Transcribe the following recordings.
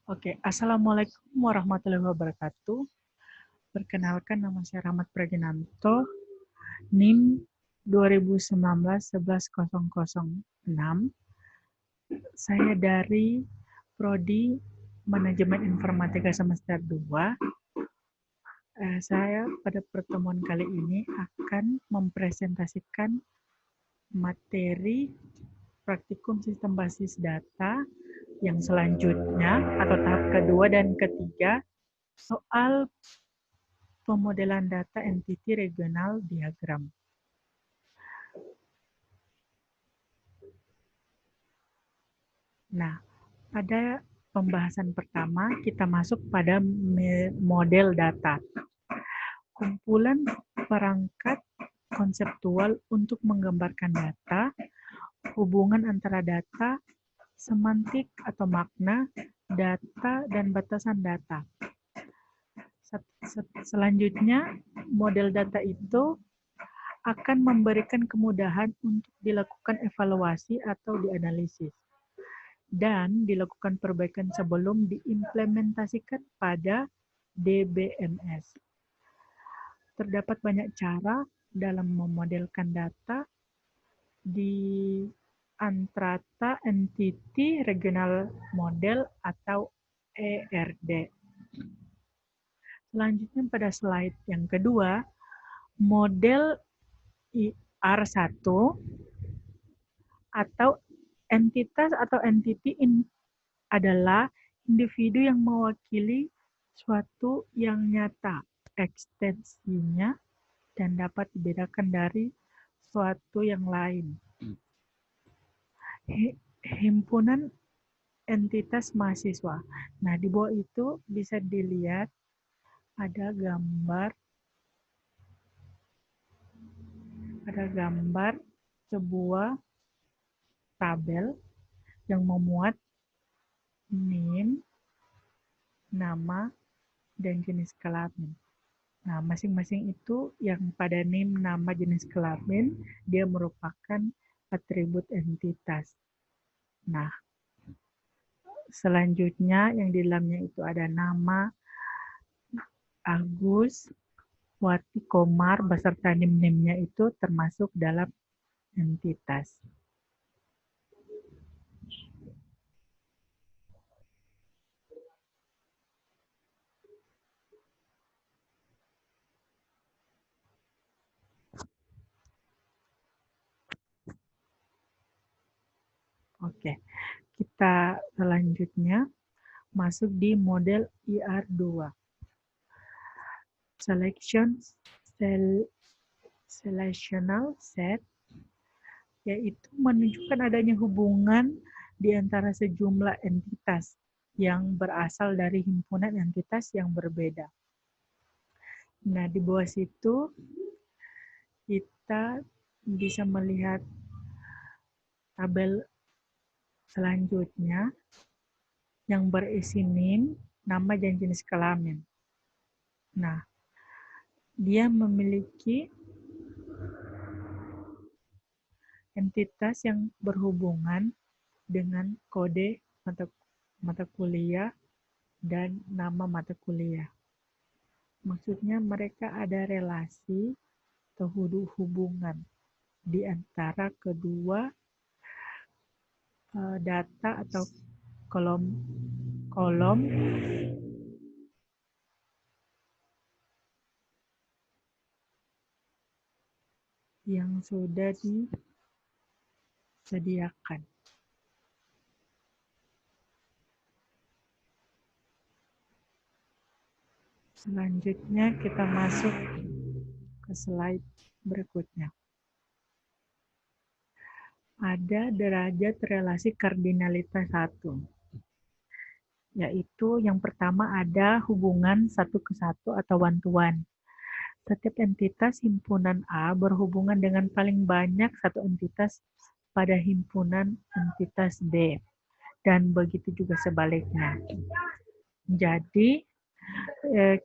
Oke, Assalamualaikum warahmatullahi wabarakatuh. Perkenalkan, nama saya Rahmat Praginanto, NIM 2019-11006. Saya dari Prodi Manajemen Informatika Semester 2. Saya pada pertemuan kali ini akan mempresentasikan materi praktikum sistem basis data yang selanjutnya atau tahap kedua dan ketiga soal pemodelan data entity regional diagram. Nah, pada pembahasan pertama kita masuk pada model data. Kumpulan perangkat konseptual untuk menggambarkan data, hubungan antara data, semantik atau makna, data, dan batasan data. Selanjutnya, model data itu akan memberikan kemudahan untuk dilakukan evaluasi atau dianalisis dan dilakukan perbaikan sebelum diimplementasikan pada DBMS. Terdapat banyak cara dalam memodelkan data di Antrata Entity Regional Model atau ERD. Selanjutnya pada slide yang kedua, model IR1 atau entitas atau entity adalah individu yang mewakili suatu yang nyata, ekstensinya, dan dapat dibedakan dari suatu yang lain. Himpunan entitas mahasiswa. Nah, di bawah itu bisa dilihat ada gambar sebuah tabel yang memuat NIM, nama, dan jenis kelamin. Nah, masing-masing itu yang pada NIM, nama, jenis kelamin, dia merupakan atribut entitas. Nah, selanjutnya yang di dalamnya itu ada nama Agus Wati Komar beserta NIM-NIM-nya itu termasuk dalam entitas. Oke, kita selanjutnya masuk di model IR2. Selectional set, yaitu menunjukkan adanya hubungan di antara sejumlah entitas yang berasal dari himpunan entitas yang berbeda. Nah, di bawah situ kita bisa melihat tabel selanjutnya yang berisi NIM, nama, dan jenis kelamin. Nah, dia memiliki entitas yang berhubungan dengan kode mata kuliah dan nama mata kuliah. Maksudnya mereka ada relasi atau hubungan di antara kedua data atau kolom yang sudah disediakan. Selanjutnya kita masuk ke slide berikutnya. Ada derajat relasi kardinalitas 1. Yaitu yang pertama ada hubungan 1-ke-1 atau one-to-one. Setiap entitas himpunan A berhubungan dengan paling banyak satu entitas pada himpunan entitas B. Dan begitu juga sebaliknya. Jadi,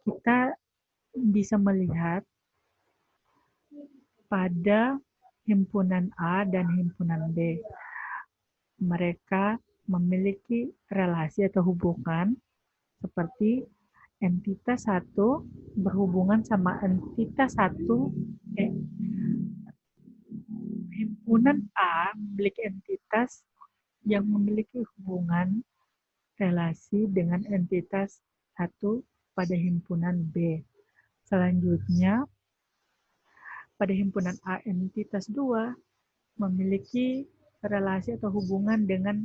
kita bisa melihat pada himpunan A dan himpunan B. Mereka memiliki relasi atau hubungan Seperti entitas 1 berhubungan sama entitas 1, himpunan A memiliki entitas yang memiliki hubungan relasi dengan entitas 1 pada himpunan B. Selanjutnya, pada himpunan A entitas 2 memiliki relasi atau hubungan dengan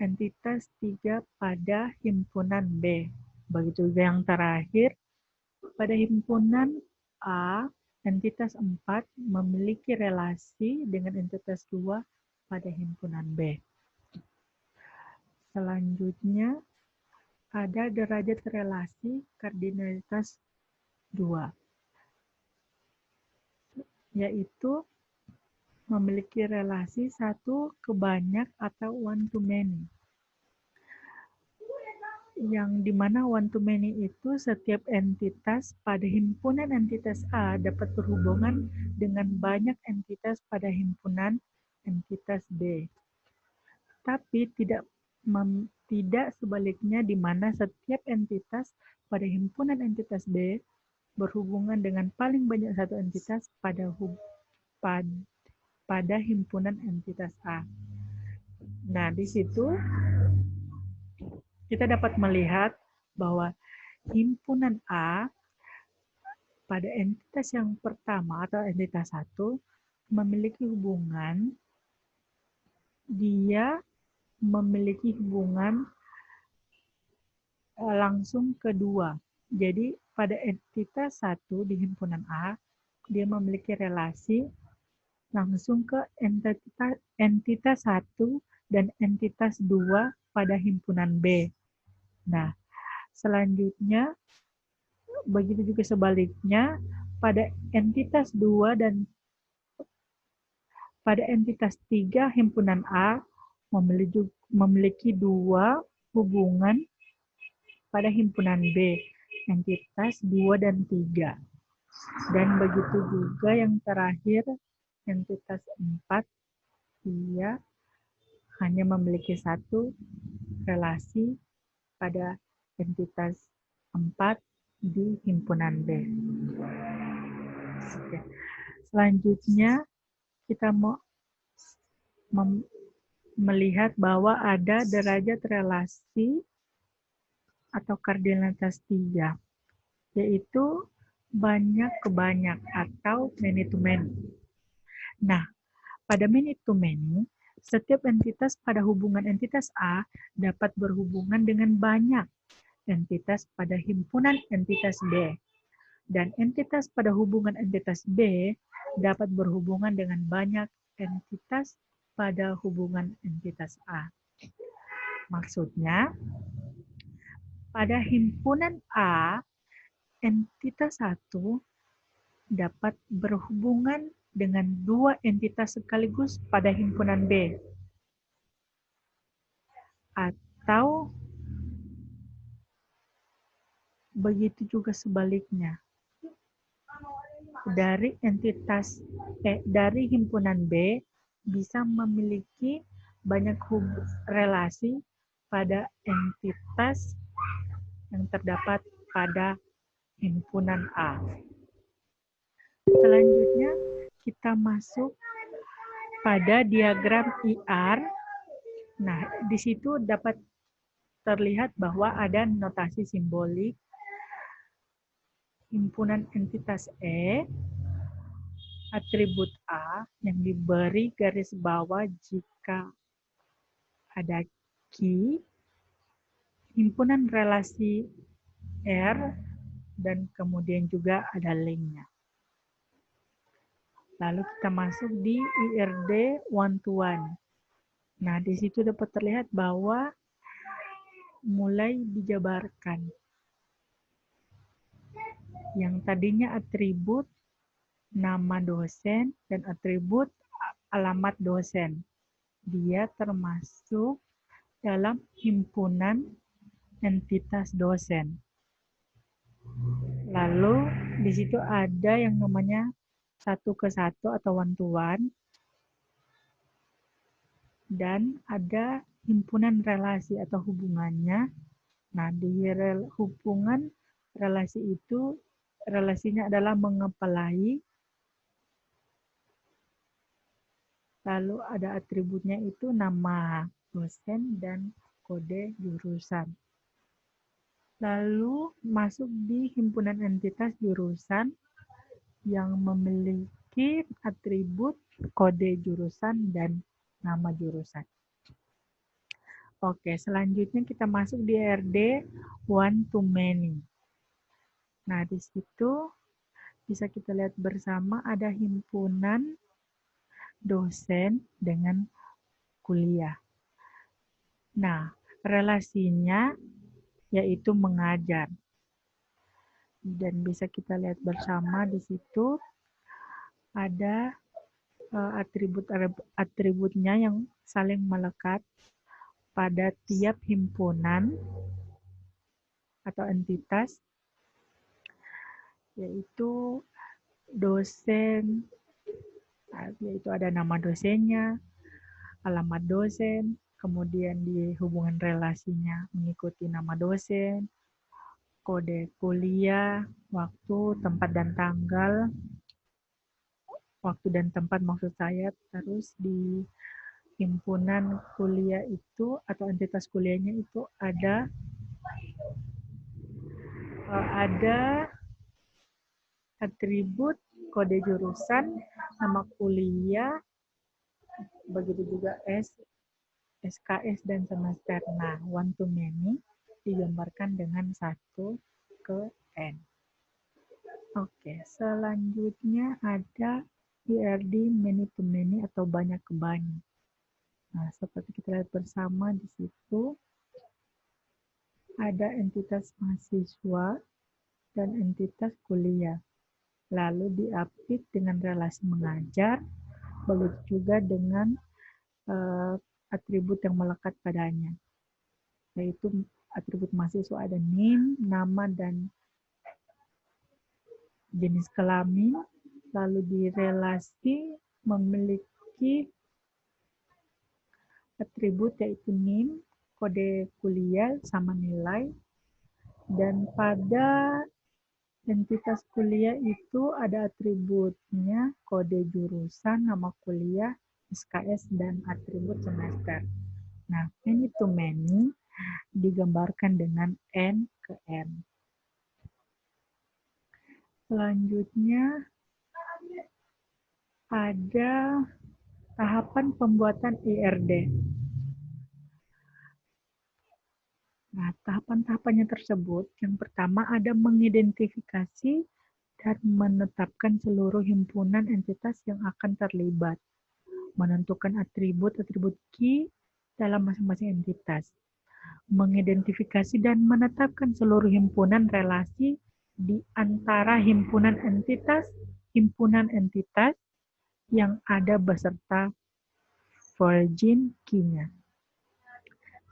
entitas 3 pada himpunan B. Begitu juga yang terakhir, pada himpunan A, entitas 4 memiliki relasi dengan entitas 2 pada himpunan B. Selanjutnya, ada derajat relasi kardinalitas 2, yaitu memiliki relasi 1 ke banyak atau one to many. Yang dimana one to many itu setiap entitas pada himpunan entitas A dapat berhubungan dengan banyak entitas pada himpunan entitas B. Tapi tidak sebaliknya di mana setiap entitas pada himpunan entitas B berhubungan dengan paling banyak satu entitas pada himpunan entitas A. Nah, di situ kita dapat melihat bahwa himpunan A pada entitas yang pertama atau entitas 1 memiliki hubungan, dia memiliki hubungan langsung kedua. Jadi pada entitas 1 di himpunan A, dia memiliki relasi langsung ke entitas 1 dan entitas 2 pada himpunan B. Nah, selanjutnya begitu juga sebaliknya pada entitas 2 dan pada entitas 3 himpunan A memiliki 2 hubungan pada himpunan B, entitas 2 dan 3. Dan begitu juga yang terakhir, entitas 4, dia hanya memiliki 1 relasi pada entitas 4 di himpunan B. Oke. Selanjutnya, kita mau melihat bahwa ada derajat relasi atau kardinalitas 3, yaitu banyak ke banyak atau many to many. Nah, pada many to many, setiap entitas pada hubungan entitas A dapat berhubungan dengan banyak entitas pada himpunan entitas B. Dan entitas pada hubungan entitas B dapat berhubungan dengan banyak entitas pada hubungan entitas A. Maksudnya, pada himpunan A, entitas 1 dapat berhubungan dengan 2 entitas sekaligus pada himpunan B. Atau begitu juga sebaliknya. Dari himpunan B bisa memiliki banyak relasi pada entitas yang terdapat pada himpunan A. Selanjutnya kita masuk pada diagram IR. Nah, di situ dapat terlihat bahwa ada notasi simbolik himpunan entitas E, atribut A yang diberi garis bawah jika ada key, himpunan relasi R, dan kemudian juga ada linknya. Lalu kita masuk di IRD one-to-one. Nah, di situ dapat terlihat bahwa mulai dijabarkan. Yang tadinya atribut nama dosen dan atribut alamat dosen. Dia termasuk dalam himpunan entitas dosen. Lalu di situ ada yang namanya 1 ke 1 atau one to one, dan ada himpunan relasi atau hubungannya Nah, di hubungan relasi itu, relasinya adalah mengepalai, lalu ada atributnya itu nama dosen dan kode jurusan. Lalu masuk di himpunan entitas jurusan yang memiliki atribut kode jurusan dan nama jurusan. Oke, selanjutnya kita masuk di RD one to many. Nah, di situ bisa kita lihat bersama ada himpunan dosen dengan kuliah. Nah, relasinya yaitu mengajar. Dan bisa kita lihat bersama di situ ada atribut-atributnya yang saling melekat pada tiap himpunan atau entitas, yaitu dosen, yaitu ada nama dosennya, alamat dosen, kemudian di hubungan relasinya mengikuti nama dosen, kode kuliah, waktu, tempat dan tanggal, waktu dan tempat maksud saya, terus di himpunan kuliah itu atau entitas kuliahnya itu ada atribut kode jurusan, nama kuliah, begitu juga SKS dan semester. Nah, one to many digambarkan dengan 1 ke N. Oke, selanjutnya ada IRD many to many atau banyak ke banyak. Nah, seperti kita lihat bersama di situ ada entitas mahasiswa dan entitas kuliah. Lalu diapit dengan relasi mengajar, begitu juga dengan atribut yang melekat padanya, yaitu atribut mahasiswa ada NIM, nama dan jenis kelamin, lalu di relasi memiliki atribut yaitu NIM, kode kuliah sama nilai, dan pada entitas kuliah itu ada atributnya kode jurusan, nama kuliah, SKS, dan atribut semester. Nah, many to many digambarkan dengan N ke M. Selanjutnya ada tahapan pembuatan IRD. Nah, tahapan-tahapannya tersebut, yang pertama ada mengidentifikasi dan menetapkan seluruh himpunan entitas yang akan terlibat, menentukan atribut-atribut key dalam masing-masing entitas, mengidentifikasi dan menetapkan seluruh himpunan relasi di antara himpunan entitas yang ada beserta Virgin key-nya.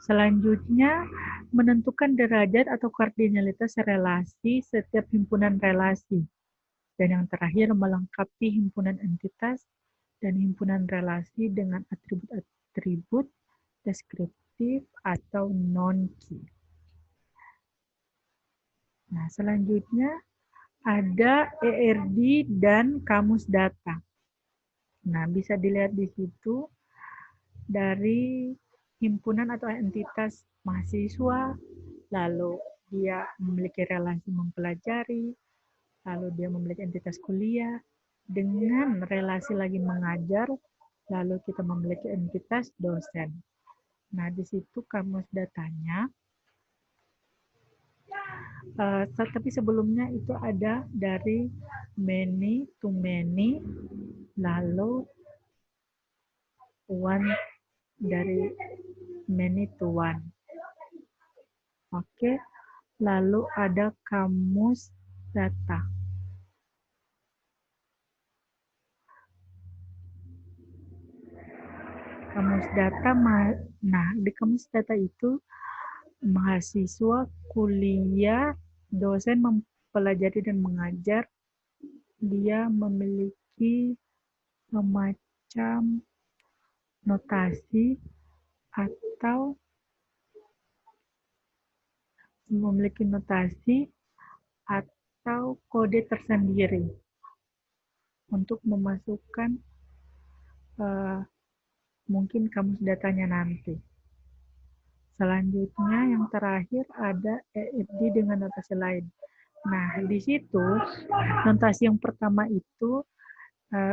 Selanjutnya, menentukan derajat atau kardinalitas relasi setiap himpunan relasi. Dan yang terakhir, melengkapi himpunan entitas dan himpunan relasi dengan atribut-atribut deskriptif atau non-key. Nah, selanjutnya ada ERD dan kamus data. Nah, bisa dilihat di situ dari himpunan atau entitas mahasiswa, lalu dia memiliki relasi mempelajari, lalu dia memiliki entitas kuliah, dengan relasi lagi mengajar, lalu kita memiliki entitas dosen. Nah, di situ kamus datanya, tapi sebelumnya itu ada dari many to many, lalu one dari many to one. Oke, lalu ada kamus data. Kamus data, nah di kamus data itu mahasiswa, kuliah, dosen mempelajari dan mengajar, dia memiliki semacam notasi atau memiliki notasi atau kode tersendiri untuk memasukkan mungkin kamus datanya nanti. Selanjutnya yang terakhir ada EFD dengan notasi lain. Nah, di situ notasi yang pertama itu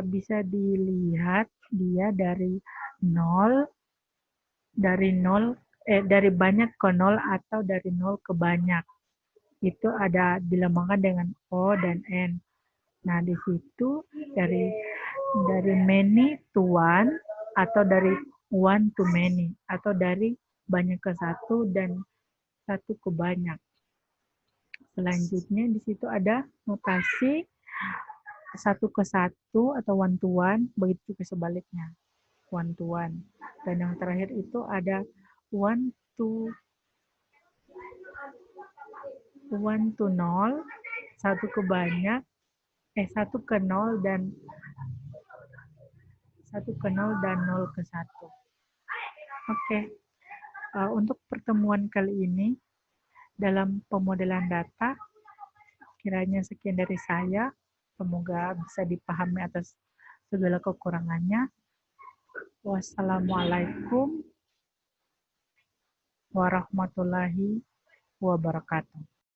bisa dilihat dia dari dari banyak ke nol atau dari nol ke banyak. Itu ada dilambangkan dengan O dan N. Nah, di situ dari many to one atau dari one to many atau dari banyak ke satu dan satu ke banyak. Selanjutnya di situ ada notasi satu ke satu atau one to one, begitu ke sebaliknya one to one. Dan yang terakhir itu ada one to nol, satu ke banyak, satu ke nol dan nol ke satu. Oke. Untuk pertemuan kali ini dalam pemodelan data, kiranya sekian dari saya. Semoga bisa dipahami atas segala kekurangannya. Wassalamualaikum warahmatullahi wabarakatuh.